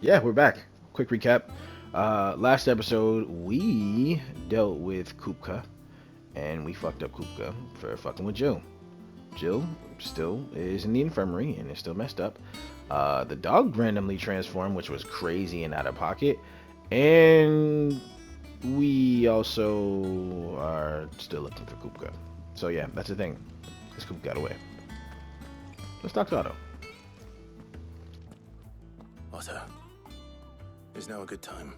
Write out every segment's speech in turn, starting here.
Yeah, we're back. Quick recap. Last episode, we dealt with Kupka, and we fucked up Kupka for fucking with Jill. Jill still is in the infirmary and is still messed up. The dog randomly transformed, which was crazy and out of pocket. And we also are still looking for Kupka. So yeah, that's the thing. This Kupka got away. Let's talk to Otto. Otto, is now a good time?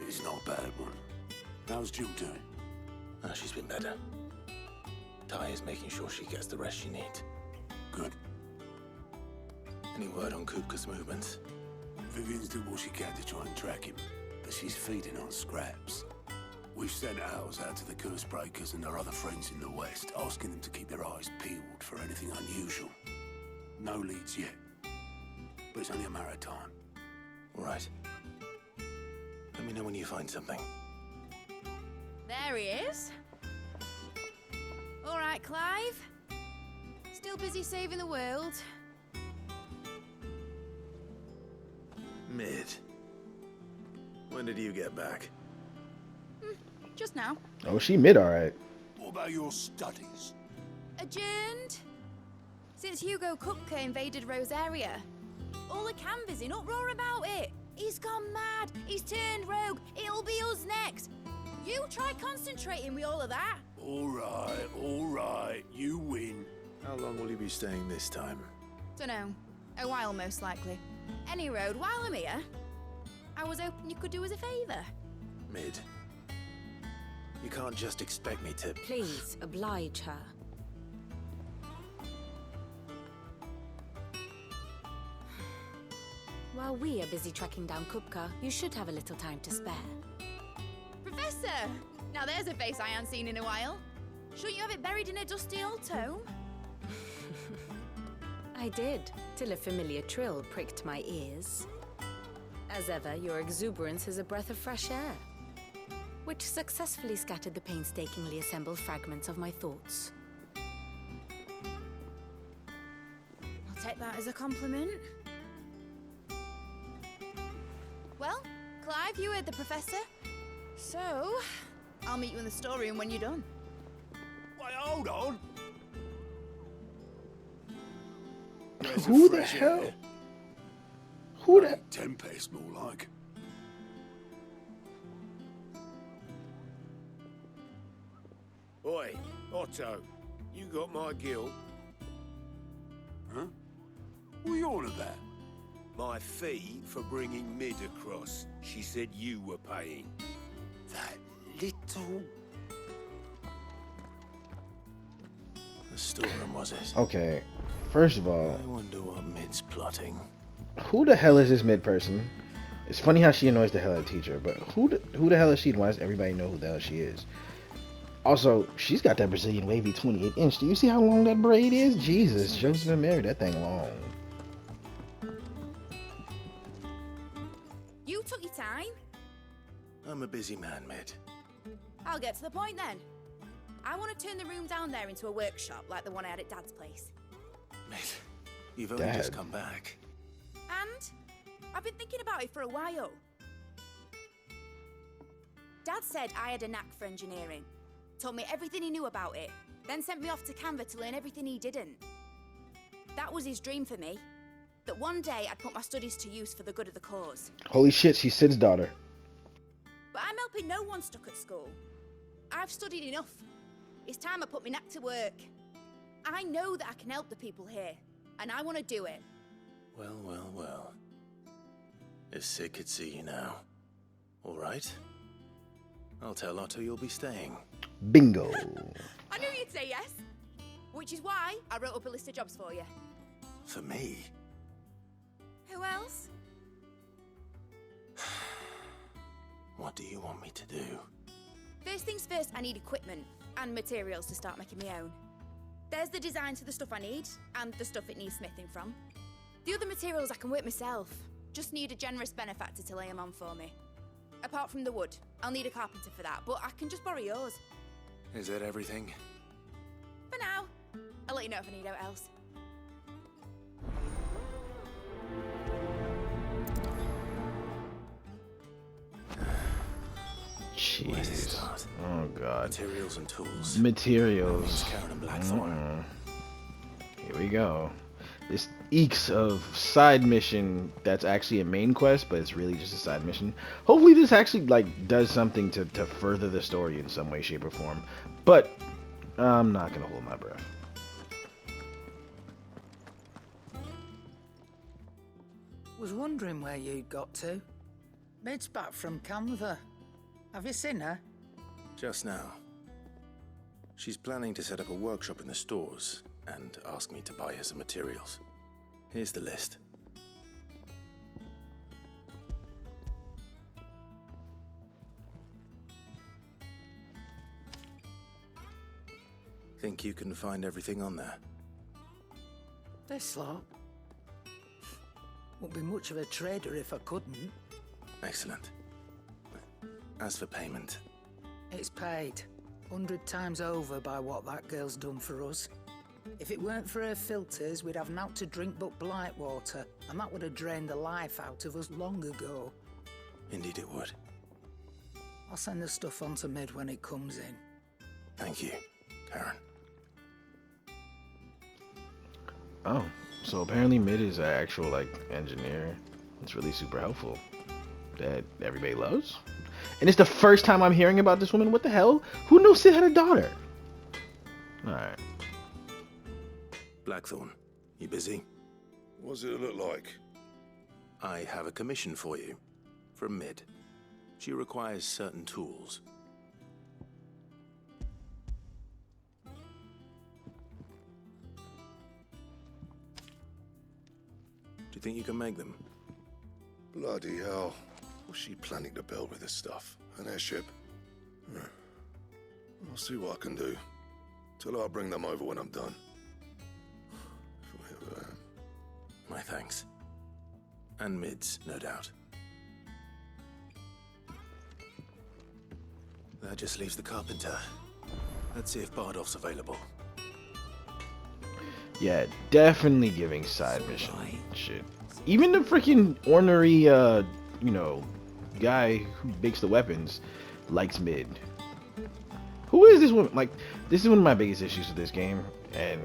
It's not a bad one. How's Jill doing? She's been better. Ty is making sure she gets the rest she needs. Good. Any word on Kupka's movements? Vivian's doing what she can to try and track him, but she's feeding on scraps. We've sent ours out to the curse breakers and their other friends in the west, asking them to keep their eyes peeled for anything unusual. No leads yet, but it's only a matter of time. All right. Let me know when you find something. There he is. All right, Clive. Still busy saving the world. Mid. When did you get back? Just now. Oh, she mid alright. What about your studies? Adjourned. Since Hugo Kupka invaded Rosaria. All the canvas in uproar about it. He's gone mad. He's turned rogue. It'll be us next. You try concentrating with all of that. All right, you win. How long will you be staying this time? Dunno. A while, most likely. Any road, while I'm here, I was hoping you could do us a favour. Mid. You can't just expect me to... Please, oblige her. While we are busy tracking down Kupka, you should have a little time to spare. Professor! Now there's a face I haven't seen in a while. Shouldn't you have it buried in a dusty old tome? I did, till a familiar trill pricked my ears. As ever, your exuberance is a breath of fresh air, which successfully scattered the painstakingly assembled fragments of my thoughts. I'll take that as a compliment. Well, Clive, you heard the professor. So, I'll meet you in the storeroom when you're done. Wait, hold on. Who the hell? Who the... Tempest, more like. Oi, Otto, you got my guilt. Huh? What are you on about? My fee for bringing Mid across. She said you were paying. That little... The storeroom, was it? Okay, first of all, I wonder what Mid's plotting. who the hell is this mid person? It's funny how she annoys the hell out of the teacher, but who the hell is she and why does everybody know who the hell she is? Also, she's got that Brazilian wavy 28 inch. Do you see how long that braid is? Jesus, Joe's been married. That thing long. You took your time. I'm a busy man, Mid. I'll get to the point then. I want to turn the room down there into a workshop like the one I had at Dad's place. Mid, you've only just come back. And I've been thinking about it for a while. Dad said I had a knack for engineering. Told me everything he knew about it, then sent me off to Canva to learn everything he didn't. That was his dream for me. That one day I'd put my studies to use for the good of the cause. Holy shit, she's Sid's daughter. But I'm helping no one stuck at school. I've studied enough. It's time I put my knack to work. I know that I can help the people here, and I want to do it. Well, well, well. If Sid could see you now. All right. I'll tell Otto you'll be staying. Bingo. I knew you'd say yes. Which is why I wrote up a list of jobs for you. For me? Who else? What do you want me to do? First things first, I need equipment and materials to start making my own. There's the designs for the stuff I need, and the stuff it needs smithing from. The other materials I can work myself. Just need a generous benefactor to lay them on for me. Apart from the wood, I'll need a carpenter for that, but I can just borrow yours. Is that everything? For now. I'll let you know if I need out else. Oh god. Materials and tools. Materials. Karen and Blackthorn. Here we go. This eeks of side mission that's actually a main quest, but it's really just a side mission. Hopefully this actually like does something to further the story in some way, shape, or form. But I'm not gonna hold my breath. Was wondering where you'd got to. Mid's back from Canva. Have you seen her? Just now. She's planning to set up a workshop in the stores and ask me to buy her some materials. Here's the list. Think you can find everything on there? This lot. Wouldn't be much of a trader if I couldn't. Excellent. As for payment, It's paid 100 times over by what that girl's done for us. If it weren't for her filters, we'd have naught to drink but blight water, and that would have drained the life out of us long ago. indeed it would. I'll send the stuff on to Mid when it comes in. Thank you, Karen. Oh, so apparently Mid is an actual like engineer. It's really super helpful. That everybody loves. And it's the first time I'm hearing about this woman. What the hell? Who knew Sid had a daughter? Alright. Blackthorn, you busy? What does it look like? I have a commission for you. From Mid. She requires certain tools. Do you think you can make them? Bloody hell. What's she planning to build with this stuff? An airship? I'll see what I can do. Tell her I'll bring them over when I'm done. My thanks. And Mid's, no doubt. That just leaves the carpenter. Let's see if Bardolph's available. Yeah, definitely giving side mission shit. Even the freaking ornery, you know, guy who makes the weapons likes Mid. Who is this woman? Like, this is one of my biggest issues with this game. And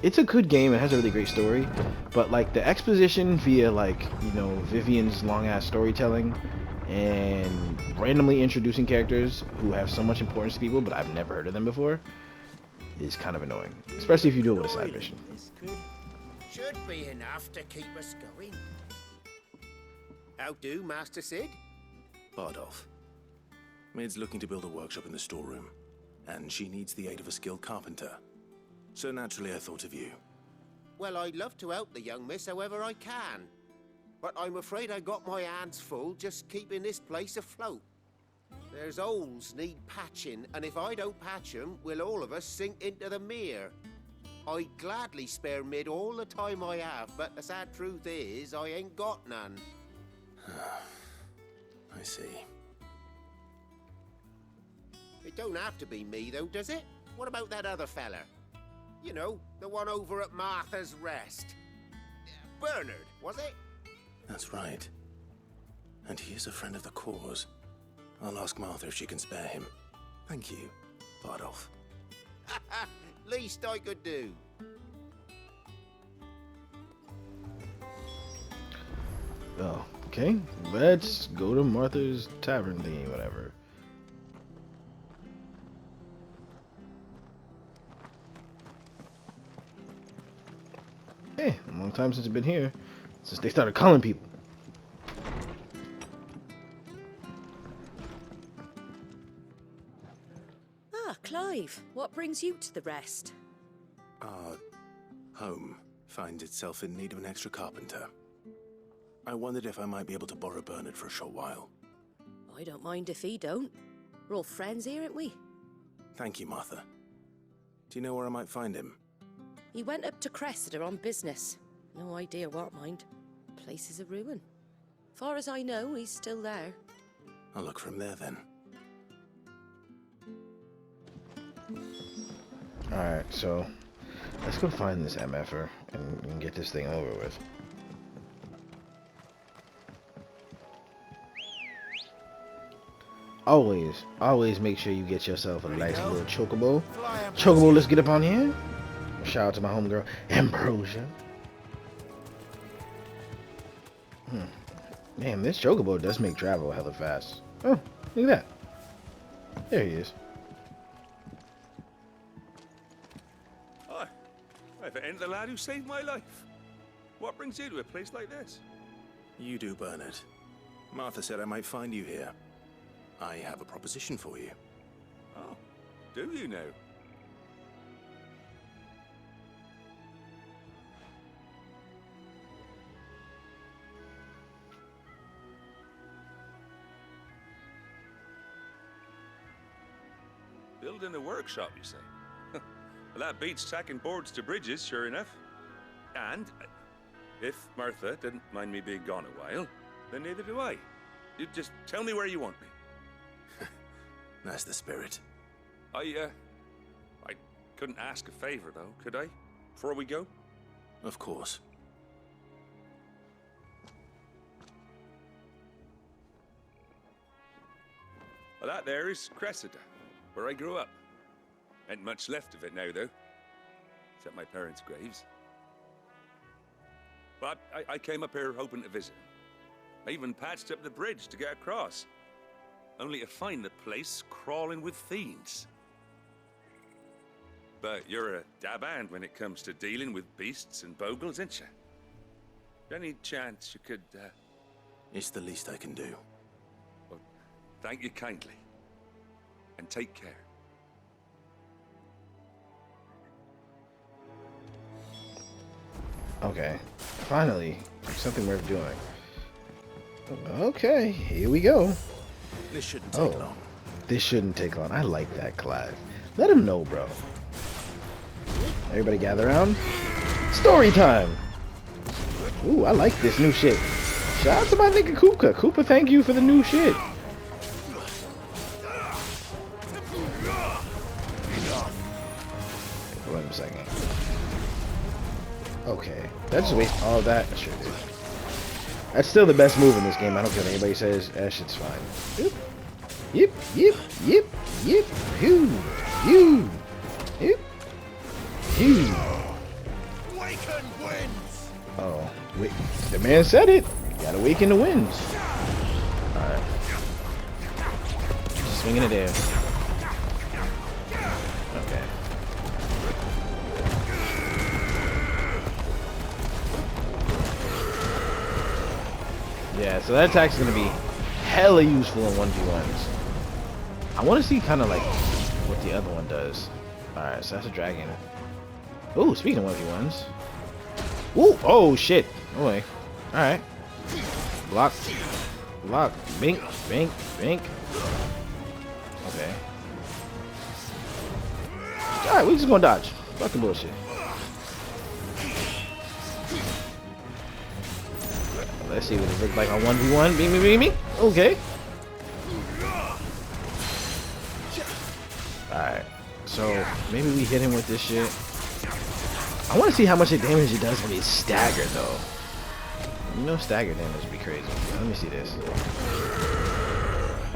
it's a good game. It has a really great story. But, like, the exposition via, like, you know, Vivian's long-ass storytelling and randomly introducing characters who have so much importance to people, but I've never heard of them before, is kind of annoying. Especially if you do it with a side mission. Should be enough to keep us going. How do, Master Sid? Bardolph. Mid's looking to build a workshop in the storeroom, and she needs the aid of a skilled carpenter. So naturally I thought of you. Well, I'd love to help the young miss however I can. But I'm afraid I got my hands full just keeping this place afloat. There's holes need patching, and if I don't patch them, will all of us sink into the mere. I'd gladly spare Mid all the time I have, but the sad truth is, I ain't got none. I see. It don't have to be me, though, does it? What about that other fella? You know, the one over at Martha's Rest. Bernard, was it? That's right. And he is a friend of the cause. I'll ask Martha if she can spare him. Thank you, Bardolph. Least I could do. Oh, okay. Let's go to Martha's Tavern thingy, whatever. Hey, a long time since I've been here. Since they started calling people. Ah, Clive, what brings you to the rest? Our home finds itself in need of an extra carpenter. I wondered if I might be able to borrow Bernard for a short while. I don't mind if he don't. We're all friends here, aren't we? Thank you, Martha. Do you know where I might find him? He went up to Cressida on business. No idea what, mind. Place is a ruin. Far as I know, he's still there. I'll look for him there then. Alright, so let's go find this MFer and get this thing over with. always make sure you get yourself a nice little chocobo. Chocobo, let's get up on here. Shout out to my homegirl, Ambrosia. Man, this chocobo does make travel hella fast. Oh, look at that. There he is. Hi. If it ain't the lad who saved my life. What brings you to a place like this? You do, Bernard. Martha said I might find you here. I have a proposition for you. Oh, do you now? Building a workshop, you say? Well, that beats tacking boards to bridges, sure enough. And if Martha didn't mind me being gone a while, then neither do I. You just tell me where you want me. That's the spirit. I couldn't ask a favor, though, could I? Before we go? Of course. Well, that there is Cressida, where I grew up. Ain't much left of it now, though. Except my parents' graves. But I came up here hoping to visit. I even patched up the bridge to get across. Only to find the place crawling with fiends. But you're a dab hand when it comes to dealing with beasts and bogles, ain't you? Any chance you could, It's the least I can do. Well, thank you kindly. And take care. Okay, finally, something worth doing. Okay, here we go. This shouldn't take long. This shouldn't take long. I like that, Clive. Let him know, bro. Everybody gather around. Story time! Ooh, I like this new shit. Shout out to my nigga Kupka. Kupka, thank you for the new shit. Wait a second. Okay, that just wastes all that. Sure did. That's still the best move in this game. I don't care what anybody says. That shit's fine. Yep, yep, yep, yep, yep. You, yep, you. Waken winds! Oh, wait. The man said it. You gotta awaken the winds. Alright. Swinging it there. Okay. Yeah, so that attack's gonna be hella useful in 1v1s. I wanna see kinda like what the other one does. Alright, so that's a dragon. Ooh, speaking of 1v1s. Ooh, oh shit. No way. Alright. Block. Block. Bink. Bink. Bink. Okay. Alright, we just gonna dodge. Fucking bullshit. Let's see what it looks like on 1v1. Beam me, beam me. Okay. Alright. So, maybe we hit him with this shit. I want to see how much damage it does when he's staggered, though. You know stagger damage would be crazy. Let me see this.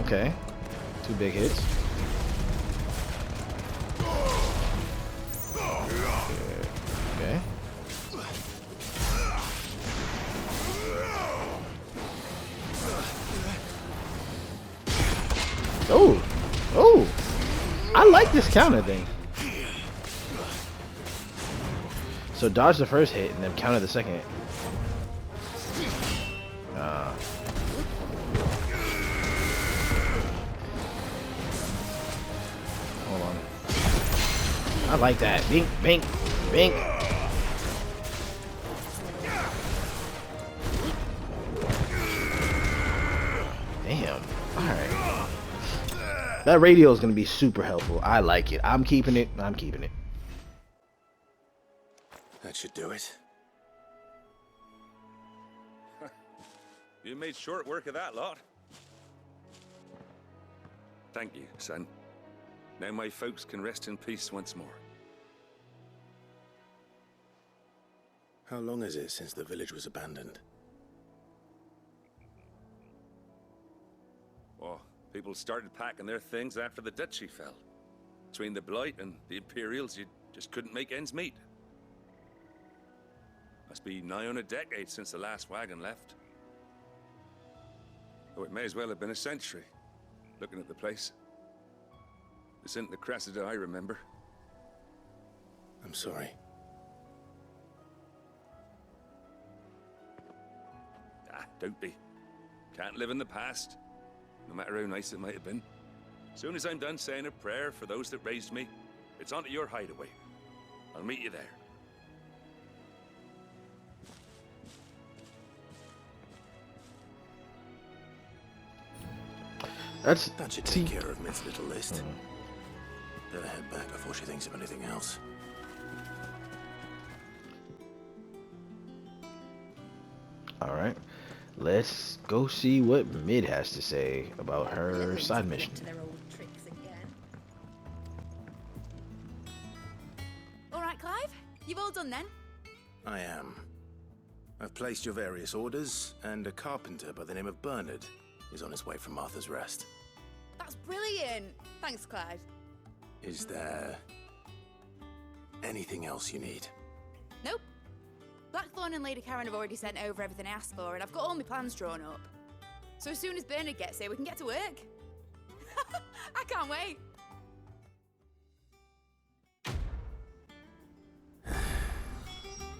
Okay. 2 big hits. Okay. Oh! Oh! I like this counter thing. So dodge the first hit and then counter the second hit. Hold on. I like that. Bink, bink, bink. Damn. Alright. That radio is going to be super helpful. I like it. I'm keeping it. I'm keeping it. That should do it. You made short work of that lot. Thank you, son. Now my folks can rest in peace once more. How long is it since the village was abandoned? Oh, people started packing their things after the duchy fell. Between the Blight and the Imperials, you just couldn't make ends meet. Must be nigh on a decade since the last wagon left. Oh, it may as well have been a century, looking at the place. This isn't the Cressida I remember. I'm sorry. Ah, don't be. Can't live in the past, no matter how nice it might have been. Soon as I'm done saying a prayer for those that raised me, it's on to your hideaway. I'll meet you there. That should take care of Mid's little list. Better head back before she thinks of anything else. All right, let's go see what Mid has to say about her side mission. All right, Clive, you've all done then? I am. I've placed your various orders, and a carpenter by the name of Bernard is on his way from Martha's Rest. That's brilliant. Thanks, Clive. Is there anything else you need? Nope. Blackthorn and Lady Karen have already sent over everything I asked for, and I've got all my plans drawn up. So as soon as Bernard gets here, we can get to work. I can't wait.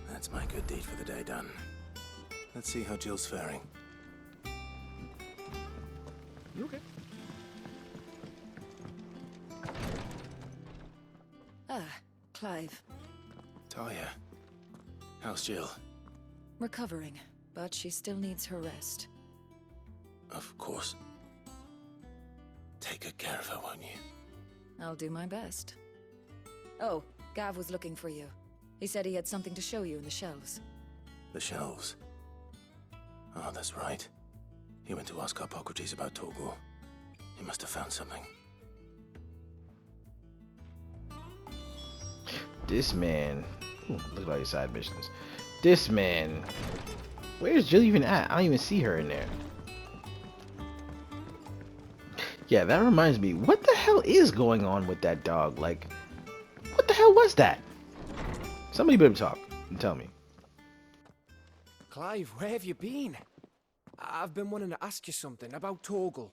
That's my good deed for the day done. Let's see how Jill's faring. You okay? Ah, Clive. Talia, how's Jill? Recovering, but she still needs her rest. Of course. Take good care of her, won't you? I'll do my best. Oh, Gav was looking for you. He said he had something to show you in the shelves. The shelves? Oh, that's right. He went to ask Harpocrates about Torgal. He must have found something. This man, look at all your side missions. This man, where's Jill even at? I don't even see her in there. Yeah, that reminds me, what the hell is going on with that dog? Like, what the hell was that? Somebody better talk and tell me. Clive, where have you been? I've been wanting to ask you something about Torgal.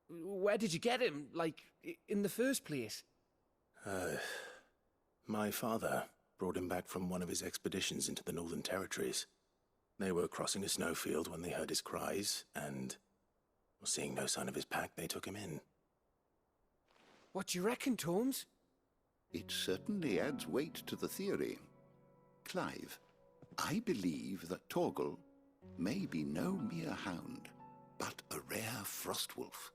Where did you get him, like, in the first place? My father brought him back from one of his expeditions into the Northern Territories. They were crossing a snowfield when they heard his cries, and seeing no sign of his pack, they took him in. What do you reckon, Tomes? It certainly adds weight to the theory. Clive, I believe that Torgal may be no mere hound, but a rare frostwolf,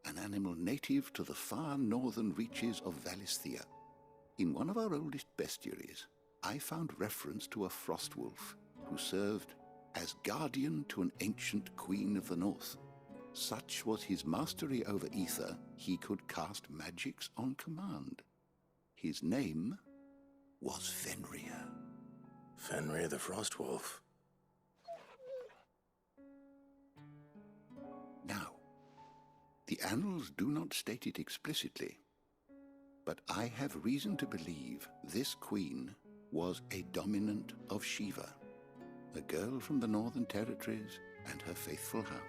an animal native to the far northern reaches of Valisthea. In one of our oldest bestiaries, I found reference to a frostwolf who served as guardian to an ancient queen of the north. Such was his mastery over ether, he could cast magics on command. His name was Fenrir. Fenrir the Frostwolf. Now, the annals do not state it explicitly, but I have reason to believe this queen was a dominant of Shiva, a girl from the Northern Territories and her faithful hound.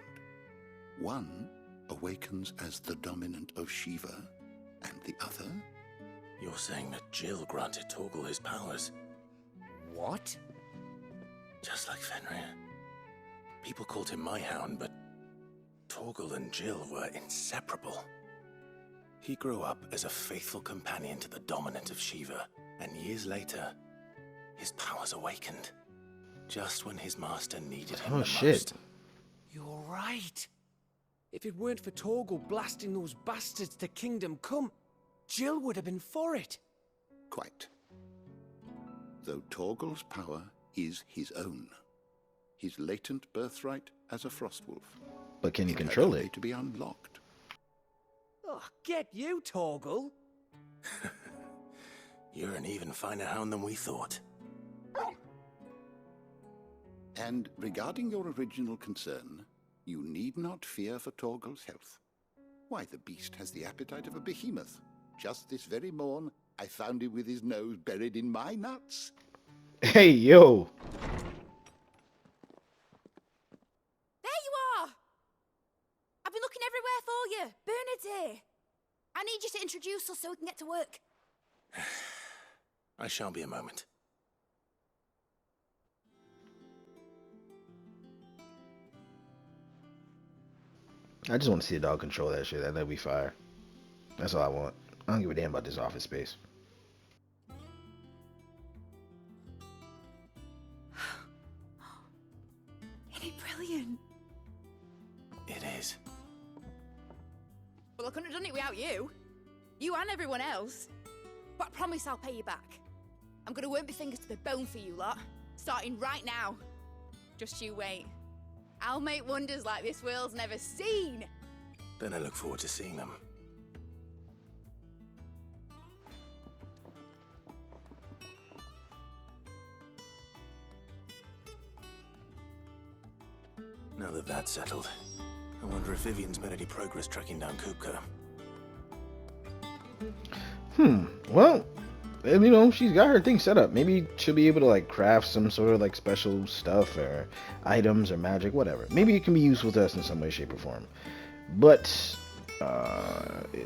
One awakens as the dominant of Shiva, and the other... You're saying that Jill granted Torgal his powers? What? Just like Fenrir. People called him my hound, but Torgal and Jill were inseparable. He grew up as a faithful companion to the dominant of Shiva, and years later, his powers awakened. Just when his master needed him the most. You're right. If it weren't for Torgal blasting those bastards to Kingdom Come, Jill would have been for it. Quite. Though Torgal's power is his own. His latent birthright as a Frostwolf. But can you control it? To be unlocked. Oh, get you, Torgal. You're an even finer hound than we thought. And regarding your original concern, You need not fear for Torgal's health. Why, the beast has the appetite of a behemoth. Just this very morn, I found him with his nose buried in my nuts. Hey, yo! There you are! I've been looking everywhere for you. Bernard's here. I need you to introduce us so we can get to work. I shall be a moment. I just want to see a dog control that shit. That'd be fire. That's all I want. I don't give a damn about this office space. Isn't it brilliant? It is. Well, I couldn't have done it without you. You and everyone else. But I promise I'll pay you back. I'm gonna work my fingers to the bone for you lot. Starting right now. Just you wait. I'll make wonders like this world's never seen. Then I look forward to seeing them. Now that that's settled, I wonder if Vivian's made any progress tracking down Kupka. Well, you know, she's got her thing set up. Maybe she'll be able to, like, craft some sort of, like, special stuff or items or magic, whatever. Maybe it can be useful to us in some way, shape, or form. But,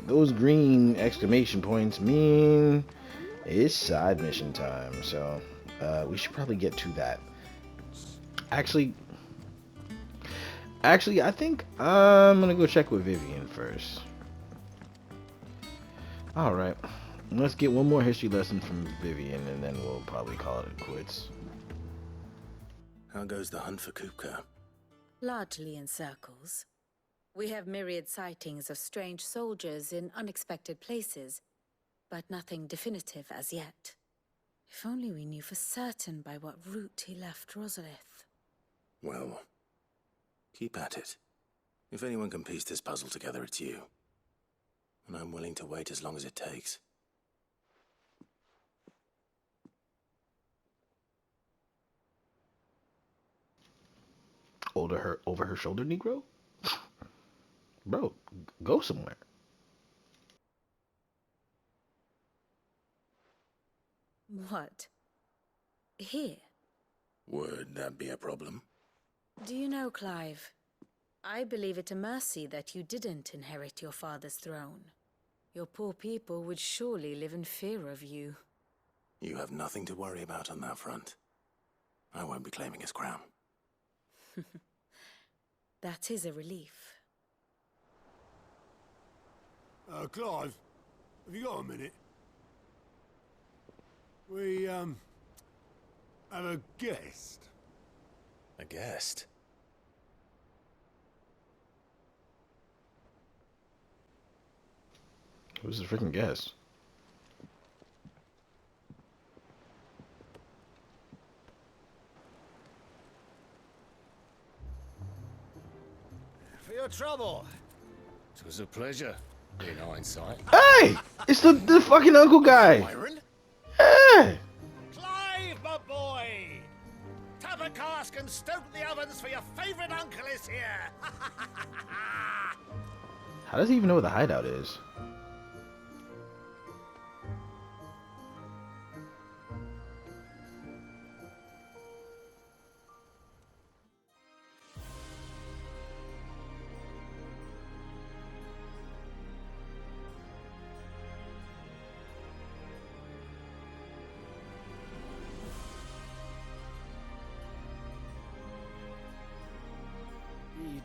those green exclamation points mean it's side mission time. So, we should probably get to that. Actually, I think I'm gonna go check with Vivian first. Alright. Let's get one more history lesson from Vivian, and then we'll probably call it quits. How goes the hunt for Kupka? Largely in circles. We have myriad sightings of strange soldiers in unexpected places, but nothing definitive as yet. If only we knew for certain by what route he left Rosalith. Well, keep at it. If anyone can piece this puzzle together, it's you. And I'm willing to wait as long as it takes. Over her shoulder, Negro? Bro, go somewhere. What? Here? Would that be a problem? Do you know, Clive? I believe it a mercy that you didn't inherit your father's throne. Your poor people would surely live in fear of you. You have nothing to worry about on that front. I won't be claiming his crown. That is a relief. Clive, have you got a minute? We, have a guest. A guest? Who's the freaking guest? For your trouble. It was a pleasure, in hindsight. Hey! It's the fucking uncle guy! Byron? Hey! Clive, my boy! Tap a cask and stoke the ovens for your favorite uncle is here! How does he even know where the hideout is?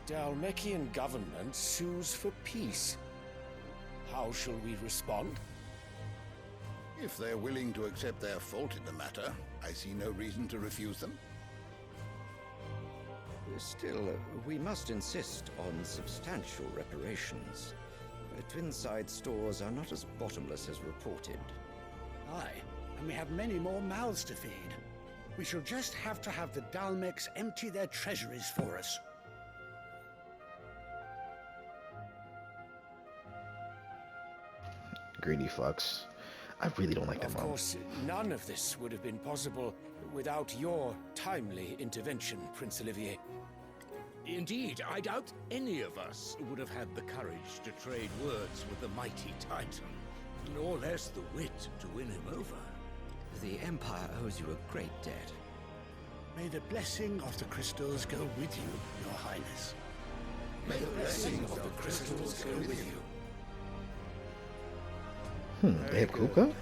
The Dalmekian government sues for peace. How shall we respond? If they're willing to accept their fault in the matter, I see no reason to refuse them. Still, we must insist on substantial reparations. Twinside stores are not as bottomless as reported. Aye, and we have many more mouths to feed. We shall just have to have the Dalmeks empty their treasuries for us. Greedy fucks. I really don't like that Of mom. course, none of this would have been possible without your timely intervention, Prince Olivier. Indeed, I doubt any of us would have had the courage to trade words with the mighty Titan, nor less the wit to win him over. The Empire owes you a great debt. May the blessing of the crystals go with you, Your Highness. May the blessing of the crystals go with you. They have Kupka?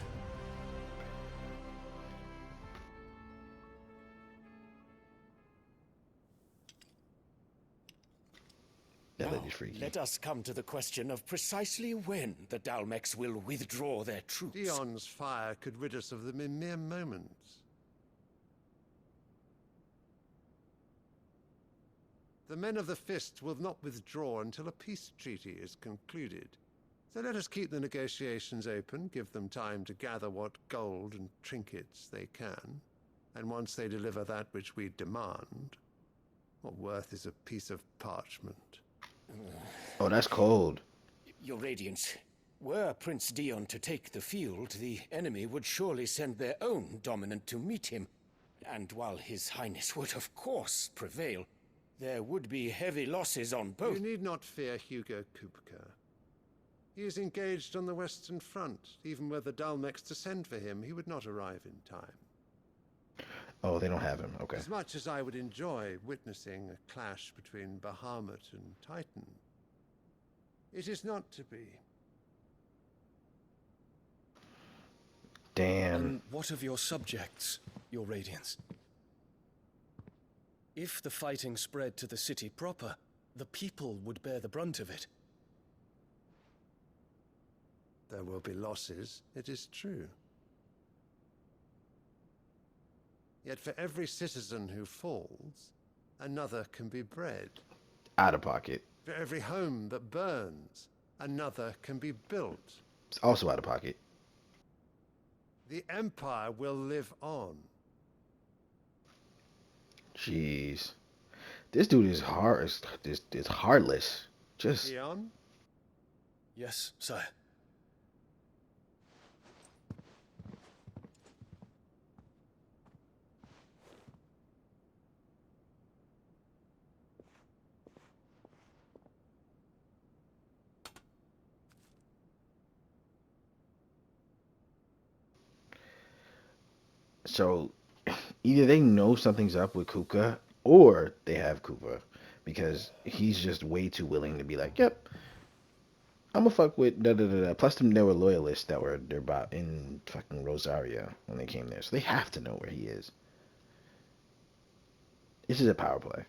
That lady's freaky. Let us come to the question of precisely when the Dalmex will withdraw their troops. Dion's fire could rid us of them in mere moments. The men of the Fist will not withdraw until a peace treaty is concluded. So let us keep the negotiations open, give them time to gather what gold and trinkets they can, and once they deliver that which we demand, what worth is a piece of parchment? Oh, that's cold. Your Radiance, were Prince Dion to take the field, the enemy would surely send their own dominant to meet him. And while His Highness would of course prevail, there would be heavy losses on both. You need not fear Hugo Kupka. He is engaged on the Western Front. Even were the Dalmex to send for him, he would not arrive in time. Oh, they don't have him. Okay. As much as I would enjoy witnessing a clash between Bahamut and Titan, it is not to be. Damn. And what of your subjects, Your Radiance? If the fighting spread to the city proper, the people would bear the brunt of it. There will be losses, it is true. Yet for every citizen who falls, another can be bred. Out of pocket. For every home that burns, another can be built. It's also out of pocket. The Empire will live on. Jeez. This dude is hard. Is heartless. Just. Dion? Yes, sire. So, either they know something's up with Kupka, or they have Kupka, because he's just way too willing to be like, "Yep, I'm gonna fuck with da da da da." Plus, there were loyalists that were about in fucking Rosario when they came there, so they have to know where he is. This is a power play.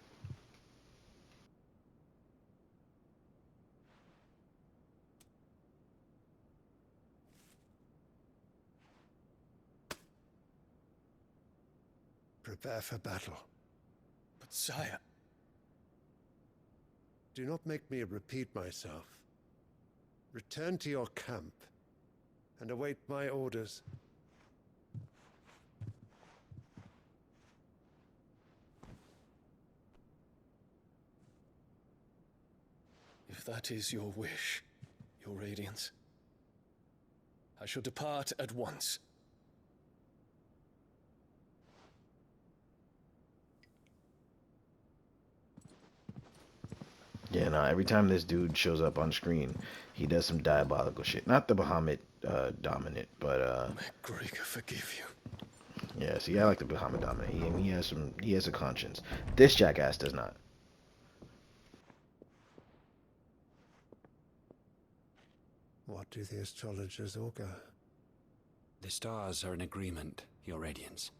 Prepare for battle. But sire... Do not make me repeat myself. Return to your camp and await my orders. If that is your wish, Your Radiance, I shall depart at once. Yeah, no, every time this dude shows up on screen, he does some diabolical shit. Not the Bahamut dominant, but May Gregor forgive you. Yeah, see, I like the Bahamut dominant. He has a conscience. This jackass does not. What do the astrologers augur? The stars are in agreement, Your Radiance.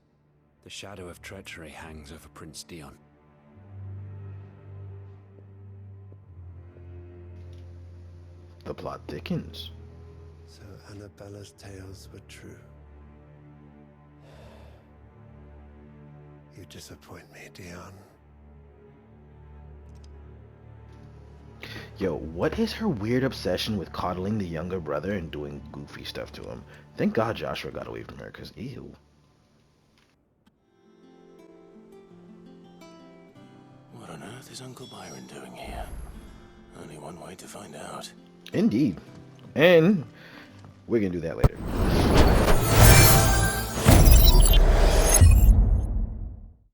The shadow of treachery hangs over Prince Dion. The plot thickens. So Annabella's tales were true. You disappoint me, Dion. Yo, what is her weird obsession with coddling the younger brother and doing goofy stuff to him? Thank God Joshua got away from her, because ew. What on earth is Uncle Byron doing here? Only one way to find out. Indeed. And we're going to do that later.